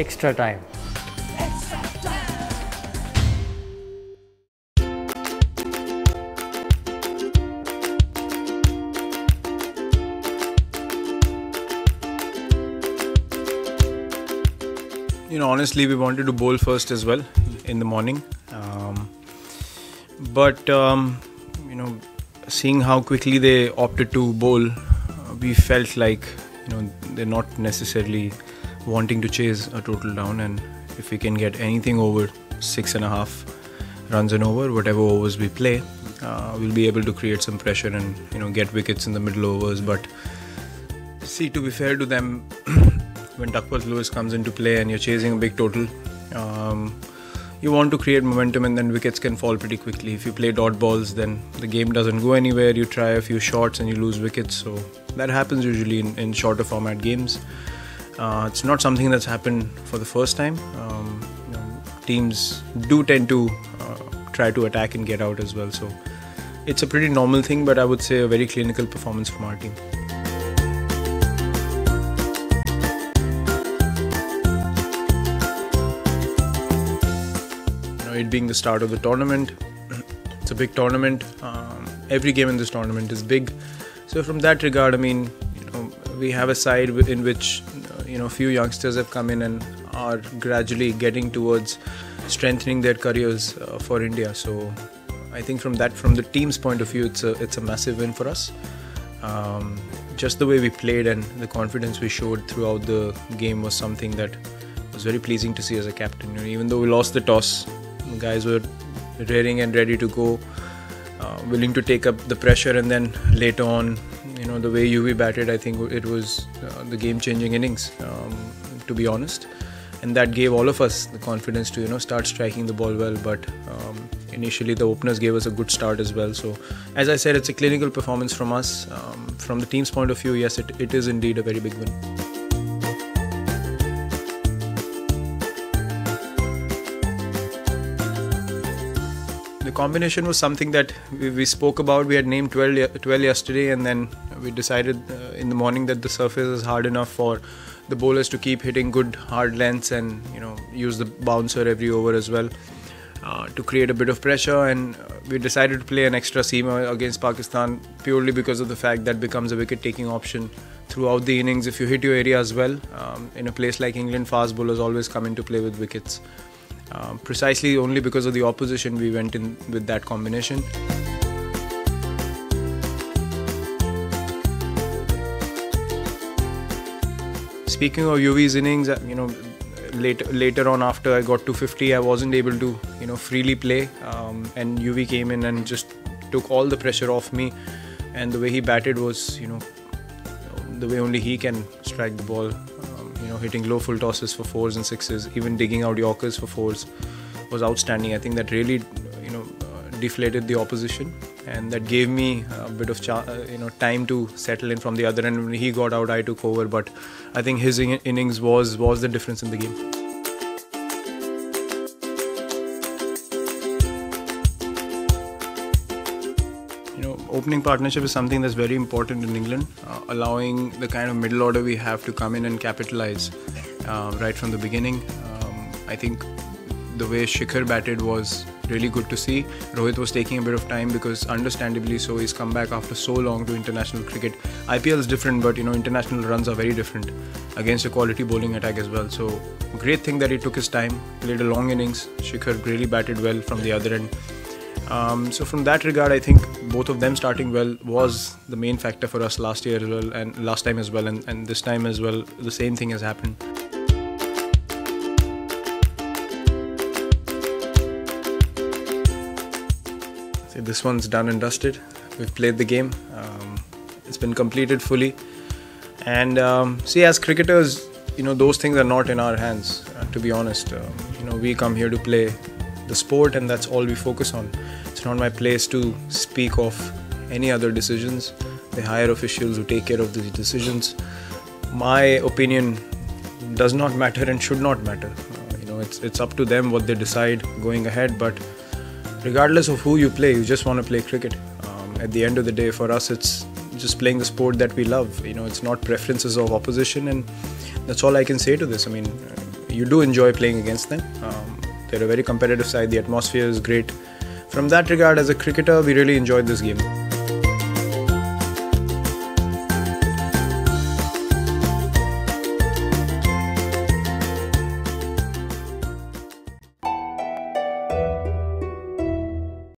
extra time. Honestly, we wanted to bowl first as well in the morning. But seeing how quickly they opted to bowl, we felt like, they're not necessarily wanting to chase a total down. And if we can get anything over 6.5 runs and over, whatever overs we play, we'll be able to create some pressure and, get wickets in the middle overs. But see, to be fair to them, when Duckworth Lewis comes into play and you're chasing a big total, you want to create momentum, and then wickets can fall pretty quickly. If you play dot balls, then the game doesn't go anywhere. You try a few shots and you lose wickets. So that happens usually in shorter format games. It's not something that's happened for the first time. Teams do tend to try to attack and get out as well. So it's a pretty normal thing, but I would say a very clinical performance from our team. It being the start of the tournament, it's a big tournament. Every game in this tournament is big. So from that regard, we have a side in which a few youngsters have come in and are gradually getting towards strengthening their careers for India. So I think from the team's point of view, it's a massive win for us. Just the way we played and the confidence we showed throughout the game was something that was very pleasing to see as a captain. Even though we lost the toss, the guys were raring and ready to go, willing to take up the pressure, and then later on, the way UV batted, I think it was the game-changing innings, to be honest. And that gave all of us the confidence to start striking the ball well. But initially the openers gave us a good start as well. So as I said, it's a clinical performance from us. From the team's point of view, yes, it is indeed a very big win. The combination was something that we spoke about. We had named 12 yesterday, and then we decided in the morning that the surface is hard enough for the bowlers to keep hitting good hard lengths and use the bouncer every over as well to create a bit of pressure. And we decided to play an extra seamer against Pakistan purely because of the fact that becomes a wicket-taking option throughout the innings. If you hit your area as well, in a place like England, fast bowlers always come into play with wickets. Precisely only because of the opposition we went in with that combination. Speaking of UV's innings, later on after I got to 50, I wasn't able to freely play, and UV came in and just took all the pressure off me. And the way he batted was the way only he can strike the ball. Hitting low full tosses for 4s and 6s, even digging out Yorkers for 4s was outstanding. I think that really deflated the opposition, and that gave me a bit of time to settle in from the other end. When he got out, I took over, but I think his innings was the difference in the game. Opening partnership is something that's very important in England, allowing the kind of middle order we have to come in and capitalize right from the beginning. I think the way Shikhar batted was really good to see. Rohit was taking a bit of time because understandably so, he's come back after so long to international cricket. IPL is different, but international runs are very different against a quality bowling attack as well. So great thing that he took his time, played a long innings. Shikhar really batted well from the other end. So from that regard, I think both of them starting well was the main factor for us last year as well, and last time as well, and this time as well, the same thing has happened. So this one's done and dusted. We've played the game. It's been completed fully. And see, as cricketers, those things are not in our hands, to be honest. We come here to play the sport, and that's all we focus on. It's not my place to speak of any other decisions. The higher officials who take care of these decisions. My opinion does not matter and should not matter. It's up to them what they decide going ahead. But regardless of who you play, you just want to play cricket. At the end of the day, for us, it's just playing the sport that we love. It's not preferences of opposition, and that's all I can say to this. you do enjoy playing against them. They're a very competitive side. The atmosphere is great. From that regard, as a cricketer, we really enjoyed this game.